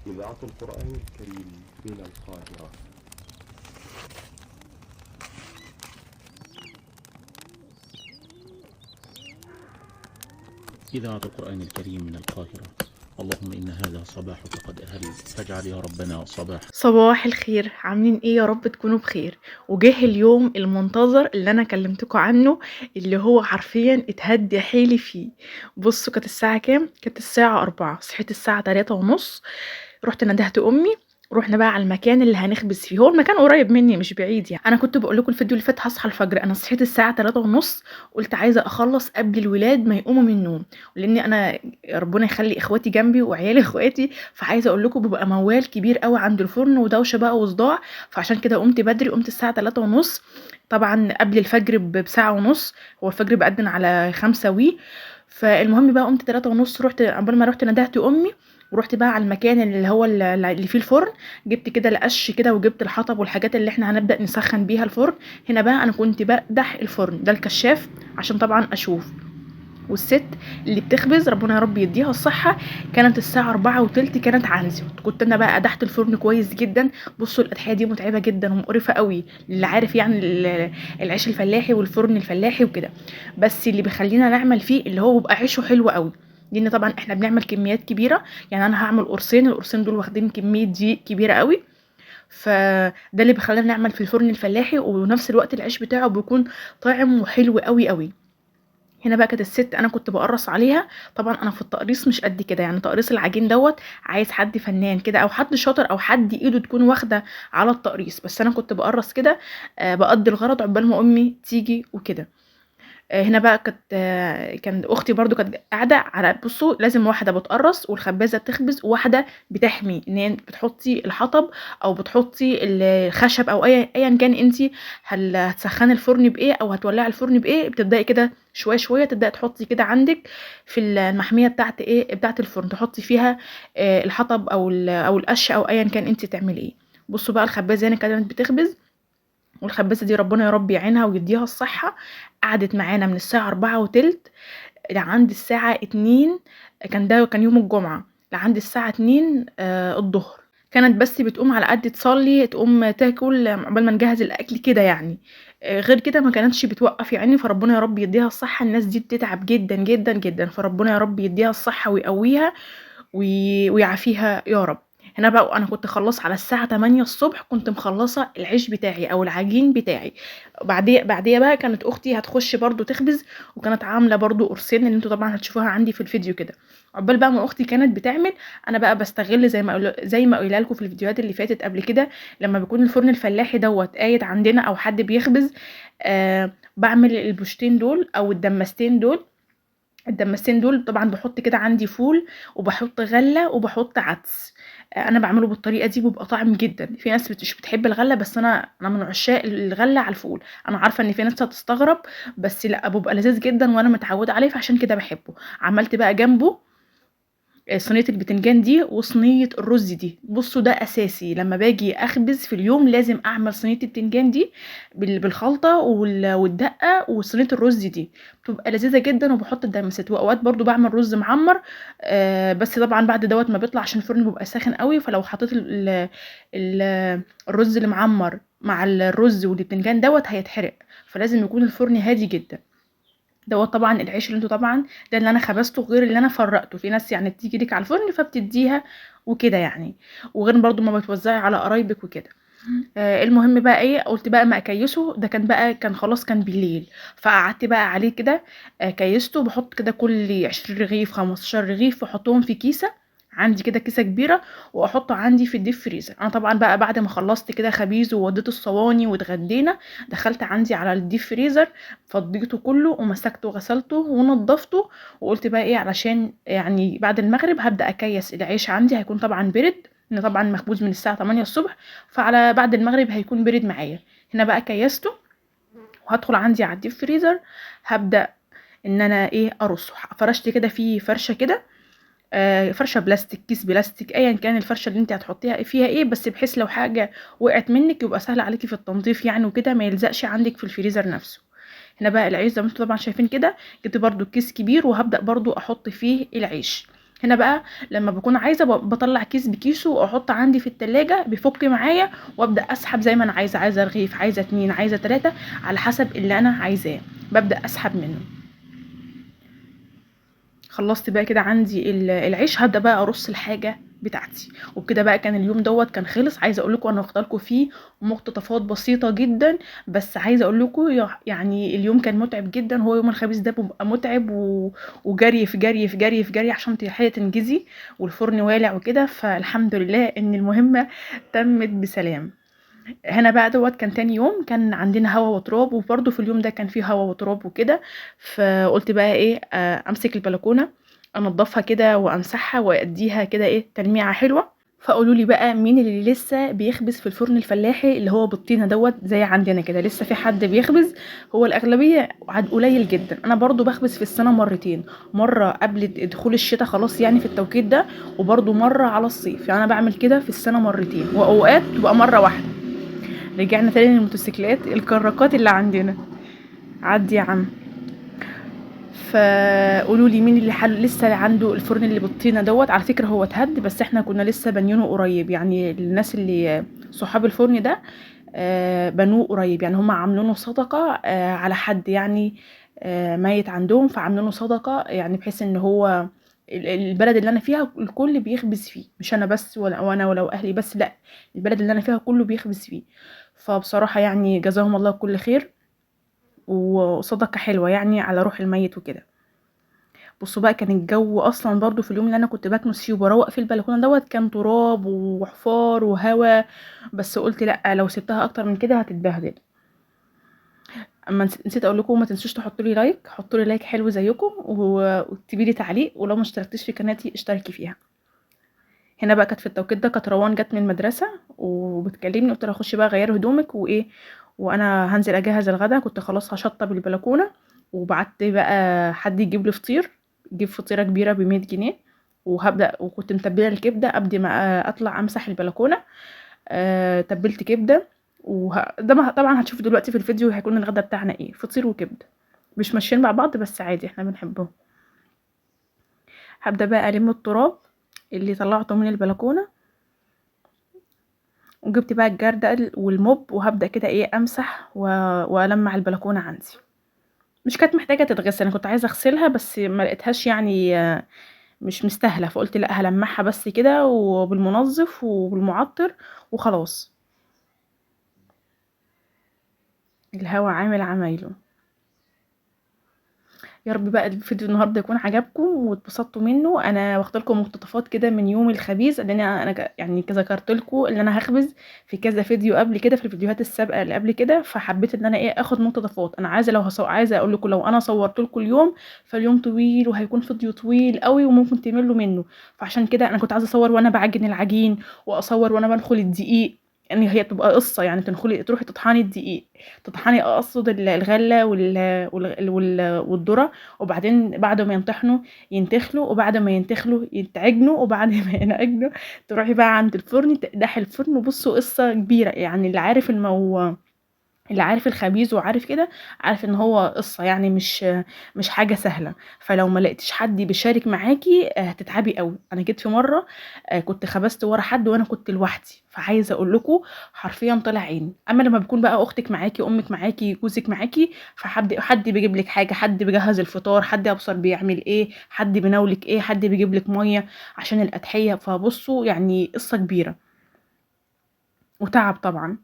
إذاعة القرآن الكريم من القاهرة. إذاعة القرآن الكريم من القاهرة. اللهم إن هذا صباحك قد أهل، فاجعل يا ربنا صباح الخير، عاملين ايه؟ يا رب تكونوا بخير. وجه اليوم المنتظر اللي انا كلمتكم عنه، اللي هو حرفيا اتهدي حيلي فيه. بصوا، كانت الساعة كام؟ كانت الساعة 4، صحيت الساعة 3:30. رحت ندهت امي، رحنا بقى على المكان اللي هنخبز فيه. هو المكان قريب مني مش بعيد يعني. انا كنت بقول لكم الفيديو اللي فات هصحى الفجر، انا صحيت الساعه 3:30. قلت عايزه اخلص قبل الولاد ما يقوموا من النوم، لاني انا ربنا يخلي اخواتي جنبي وعيالي اخواتي، فعايزه اقول لكم بيبقى موال كبير قوي عند الفرن ودوشه بقى وصداع. فعشان كده قمت بدري، قمت الساعه 3:30، طبعا قبل الفجر بساعه ونص. هو الفجر بأذن على 5 فالمهم بقى قمت 3:30، رحت قبل ما رحت ندهت امي، ورحت بقى على المكان اللي هو اللي فيه الفرن. جبت كده القش كده، وجبت الحطب والحاجات اللي احنا هنبدأ نسخن بيها الفرن. هنا بقى انا كنت بقدح الفرن ده الكشاف عشان طبعا اشوف. والست اللي بتخبز ربنا يا رب يديها الصحة، كانت الساعة 4:30 كانت عندي. كنت انا بقى قدحت الفرن كويس جدا. بصوا القدحية دي متعبة جدا ومقرفة قوي، اللي عارف يعني العيش الفلاحي والفرن الفلاحي وكده. بس اللي بيخلينا نعمل فيه اللي هو بيبقى عيشه حلو قوي، لان طبعا احنا بنعمل كميات كبيرة. يعني انا هعمل قرصين، القرصين دول واخدين كمية دقيق كبيرة قوي. فده اللي بيخلينا نعمل في الفرن الفلاحي، ونفس الوقت العيش بتاعه بيكون طعم وحلو قوي قوي. هنا بقى كانت الست انا كنت بقرص عليها. طبعا انا في التقريص مش قد كده، يعني تقريص العجين دوت عايز حد فنان كده، او حد شاطر، او حد ايده تكون واخده على التقريص. بس انا كنت بقرص كده، بقضي الغرض عقبال ما امي تيجي وكده. هنا بقى كان اختي برضو كانت قاعده على، بصوا لازم واحده بتقرص والخبازه بتخبز، وواحده بتحمي، ان هي بتحطي الحطب او بتحطي الخشب او ايا كان انتي هتسخني الفرن بايه او هتولعي الفرن بايه. بتبداي كده شويه شويه، تبداي تحطي كده عندك في المحميه بتاعت ايه، بتاعت الفرن، تحطي فيها الحطب او القش او ايا كان انتي تعملي ايه. بصوا بقى الخبازه هنا كانت بتخبز، والخبازة دي ربنا يا رب يعينها ويديها الصحة. قعدت معانا من الساعة 4:30 لعند الساعة 2. ده كان يوم الجمعة، لعند الساعة 2 الظهر. كانت بس بتقوم على قد تصلي، تقوم تاكل عقبال ما نجهز الأكل كده يعني. غير كده ما كانتش بتوقف يعني. فربنا يا رب يديها الصحة، الناس دي بتتعب جدا جدا جدا، فربنا يا رب يديها الصحة ويقويها ويعافيها يا رب. هنا بقى انا كنت خلص على الساعه 8 الصبح، كنت مخلصه العيش بتاعي او العجين بتاعي. بعديه بقى كانت اختي هتخش برضو تخبز، وكانت عامله برضو قرصين اللي انتوا طبعا هتشوفوها عندي في الفيديو كده. عقبال بقى ما اختي كانت بتعمل، انا بقى بستغل زي ما قايله لكم في الفيديوهات اللي فاتت قبل كده، لما بيكون الفرن الفلاحي دوت قايد عندنا او حد بيخبز، بعمل البوشتين دول او الدمستين دول طبعا بحط كده عندي فول، وبحط غله، وبحط عدس. انا بعمله بالطريقه دي بيبقى طعم جدا. في ناس مش بتحب الغله، بس انا من عشاق الغله على الفول. انا عارفه ان في ناس هتستغرب، بس لا، بيبقى لذيذ جدا وانا متعوده عليه، فعشان كده بحبه. عملت بقى جنبه صينيه البتنجان دي وصينيه الرز دي. بصوا ده اساسي لما باجي اخبز في اليوم، لازم اعمل صينيه البتنجان دي بالخلطه والدقه، وصينيه الرز دي بتبقى لذيذه جدا. وبحط الدمسات، واوقات برضو بعمل رز معمر. بس طبعا بعد دوت ما بيطلع، عشان الفرن بيبقى ساخن قوي، فلو حطيت الرز اللي معمر مع الرز والبتنجان دوت هيتحرق، فلازم يكون الفرن هادي جدا. دوت طبعا العيش اللي انتوا طبعا ده اللي انا خبزته، غير اللي انا فرقته. في ناس يعني بتيجي لك على الفرن فبتديها وكده يعني، وغير برضو ما بتوزعي على قرايبك وكده. المهم بقى ايه، قلت بقى ما اكيسه. ده كان خلاص كان بالليل، فقعدت بقى عليه كده. كيسته، بحط كده كل 20 رغيف 15 رغيف، واحطهم في كيسه عندي كده، كيسه كبيره، واحطه عندي في الديب فريزر. انا طبعا بقى بعد ما خلصت كده خبيز ووديت الصواني واتغدينا، دخلت عندي على الديب فريزر، فضيته كله ومسكته وغسلته ونضفته. وقلت بقى ايه، علشان يعني بعد المغرب هبدا اكيس العيش عندي، هيكون طبعا برد، ان طبعا مخبوز من الساعه 8 الصبح، فعلى بعد المغرب هيكون برد معايا. هنا بقى كيسته، وهدخل عندي على الديب فريزر، هبدا ان انا ايه ارصه. فرشت كده في فرشه كده، فرشه بلاستيك، كيس بلاستيك، ايا كان الفرشه اللي انت هتحطيها فيها ايه، بس بحيث لو حاجه وقعت منك يبقى سهل عليكي في التنظيف يعني وكده، ما يلزقش عندك في الفريزر نفسه. هنا بقى العيش زي ما انتم طبعا شايفين كده، جبت برضو كيس كبير، وهبدا برضو احط فيه العيش. هنا بقى لما بكون عايزه بطلع كيس بكيسه واحط عندي في التلاجة بيفك معايا، وابدا اسحب زي ما انا عايزه رغيف، عايزه 2، عايزه 3، على حسب اللي انا عايزاه ببدا اسحب منه. خلصت بقى كده عندي العيش، هبدا بقى ارص الحاجه بتاعتي. وبكده بقى كان اليوم دوت كان خلص. عايزه اقول لكم انا واخده لكم فيه مقتطفات بسيطه جدا، بس عايزه اقول لكم يعني اليوم كان متعب جدا. هو يوم الخميس ده بيبقى متعب وجري في جري في جري في جري عشان تلحقي تنجزي، والفرن والع وكده. فالحمد لله ان المهمه تمت بسلام. هنا بقى دوت كان تاني يوم، كان عندنا هوا وتراب، وبرده في اليوم ده كان فيه هوا وتراب وكده. فقلت بقى ايه، امسك البلكونه انضفها كده وامسحها واديها كده ايه تلميعه حلوه. فقولوا لي بقى مين اللي لسه بيخبز في الفرن الفلاحي اللي هو بالطينه دوت زي عندنا كده؟ لسه في حد بيخبز؟ هو الاغلبيه قليل جدا. انا برضو بخبز في السنه مرتين، مره قبل دخول الشتاء خلاص يعني في التوقيت ده، وبرضو مره على الصيف. يعني انا بعمل كده في السنه مرتين، واوقات تبقى مره واحده. رجعنا تاني للموتوسيكلات الكراكات اللي عندنا. عدي يا عم. فقولوا لي مين اللي لسه عنده الفرن اللي بالطينه دوت؟ على فكره هو اتهد، بس احنا كنا لسه بنينه قريب. يعني الناس اللي صحاب الفرن ده بنوه قريب، يعني هم عاملينه صدقه على حد يعني ميت عندهم، فعاملينه صدقه يعني بحيث ان هو البلد اللي انا فيها الكل بيخبز فيه، مش انا بس وانا ولا اهلي بس، لا، البلد اللي انا فيها كله بيخبز فيه. فبصراحه يعني جزاهم الله كل خير، وصدقه حلوه يعني على روح الميت وكده. بصوا بقى، كان الجو اصلا برضو في اليوم اللي انا كنت بكنس فيه وبروق في البلكونه دوت كان تراب وحفار وهوا، بس قلت لا، لو سبتها اكتر من كده هتتبهدل. اما نسيت اقول لكم، ما تنسوش تحطوا لي لايك، حطوا لي لايك حلو زيكم، واكتبي لي تعليق، ولو ما اشتركتيش في قناتي اشتركي فيها. هنا بقى كانت في التوقيت ده كانت روان جت من المدرسه وبتكلمني، قلت لها خشي بقى غيري هدومك وايه، وانا هنزل اجهز الغدا. كنت خلاص هشطب البلكونه، وبعت بقى حد يجيب لي فطير، جيب فطيره كبيره ب100 جنيه، وهبدا. وكنت متبله الكبده قبل ما اطلع امسح البلكونه. تبلت كبده ده طبعا هتشوفوا دلوقتي في الفيديو هيكون الغدا بتاعنا ايه، فطير وكبده. مش ماشيين مع بعض بس عادي احنا بنحبهم. هبدا بقى الم التراب اللي طلعته من البلكونه، وجبت بقى الجردل والموب، وهبدا كده ايه امسح والمع البلكونه عندي. مش كانت محتاجه تتغسل، انا كنت عايزه اغسلها بس ما لقيتهاش يعني مش مستاهله، فقلت لا هلمعها بس كده وبالمنظف وبالمعطر وخلاص. الهوا عامل عمايله. يا رب بقى الفيديو النهارده يكون عجبكم واتبسطتوا منه. انا واخده لكم مقتطفات كده من يوم الخبيز، لان انا يعني ذكرت لكم ان انا هخبز في كذا فيديو قبل كده، في الفيديوهات السابقه اللي قبل كده، فحبيت ان انا ايه اخد مقتطفات. انا عايزه لو عايزه اقول لكم لو انا صورت لكم اليوم فاليوم طويل وهيكون فيديو طويل قوي وممكن تملوا منه. فعشان كده انا كنت عايزه اصور وانا بعجن العجين، واصور وانا بنخل الدقيق، يعني هي تبقى قصه. يعني تروحي تطحني الدقيق، تطحني اقصد الغله والذره، وبعدين بعد ما ينتخلوا، وبعد ما ينتخلوا يتعجنوا، وبعد ما ينعجنوا تروحي بقى عند الفرن تقدحي الفرن. وبصوا قصة كبيرة يعني، اللي عارف الخبيز وعارف كده عارف ان هو قصة يعني مش حاجة سهلة. فلو ما لقيتيش حد بيشارك معاكي هتتعبي قوي. انا جيت في مرة كنت خبزت ورا حد وانا كنت لوحدي، فعايزة اقول لكم حرفيا طلع عيني. اما لما بيكون بقى اختك معاكي، امك معاكي، جوزك معاكي، حد بيجيب لك حاجة، حد بيجهز الفطار، حد يبصر بيعمل ايه، حد بيناولك ايه، حد بيجيب لك مية عشان الأضحية. فبصوا يعني قصة كبيرة وتعب طبعا.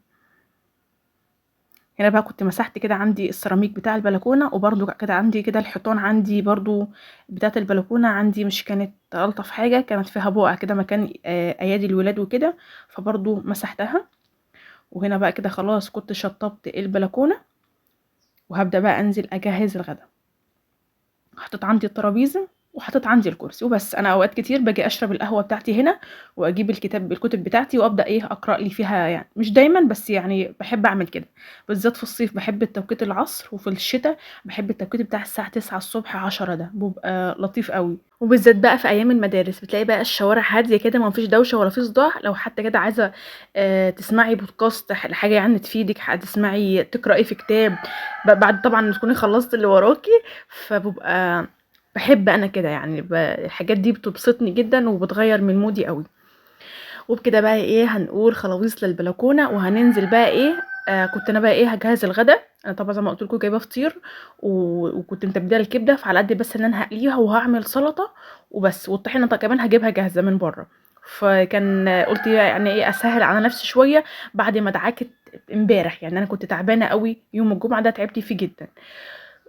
هنا بقى كنت مسحت كده عندي السيراميك بتاع البلكونه، وبرده كده عندي كده الحيطان عندي برده بتاعه البلكونه عندي مش كانت الطف حاجه، كانت فيها بقع كده مكان ايادي الولاد وكده، فبرده مسحتها. وهنا بقى كده خلاص كنت شطبت البلكونه، وهبدا بقى انزل اجهز الغدا. حطيت عندي الترابيزه وحطيت عندي الكرسي وبس. انا اوقات كتير باجي اشرب القهوه بتاعتي هنا، واجيب الكتب بتاعتي وابدا ايه اقرا لي فيها. يعني مش دايما بس يعني بحب اعمل كده، بالذات في الصيف بحب التوقيت العصر، وفي الشتاء بحب التوقيت بتاع الساعه 9 الصبح 10، ده بيبقى لطيف قوي. وبالذات بقى في ايام المدارس بتلاقي بقى الشوارع هاديه كده، ما فيش دوشه ولا في صداع. لو حتى كده عايزه تسمعي بودكاست حاجه يعني تفيدك، تسمعي تقراي في كتاب بعد طبعا ما تكوني خلصت اللي وراكي، فببقى باحب أنا كده يعني الحاجات دي بتبسطني جدًا وبتغيّر من مودي أوي. وبكده بقى إيه هنقول خلاويص للبلكونة وهننزل بقى إيه. كنت أنا بقى إيه هاجهّز الغدا. أنا طبعًا زي ما قُلت لكم جايبة فطير وكنت متبّلة الكبدة، فعلى قد بس إن أنا هاقليها وهاعمل سلطة وبس، والطحينة كمان هاجيبها جاهزة من برّه. فكان قُلت يعني إيه أسهّل على نفسي شوية بعد ما ادعكت امبارح، يعني أنا كنت تعبانة أوي يوم الجمعة ده تعبت فيه جدًا.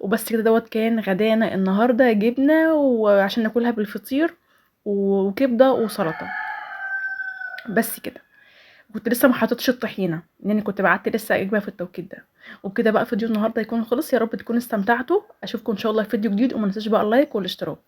وبس كده كان غدانا النهارده جبنة وعشان ناكلها بالفطير وكبدة وسلطة، بس كده. كنت لسه ما حطيتش الطحينة لأني كنت بعت لسه أجيبها في التوقيت ده. وبكده بقى فيديو النهارده يكون خلص، يا رب تكونوا استمتعتوا. أشوفكم إن شاء الله في فيديو جديد، وما تنسوش بقى اللايك والاشتراك.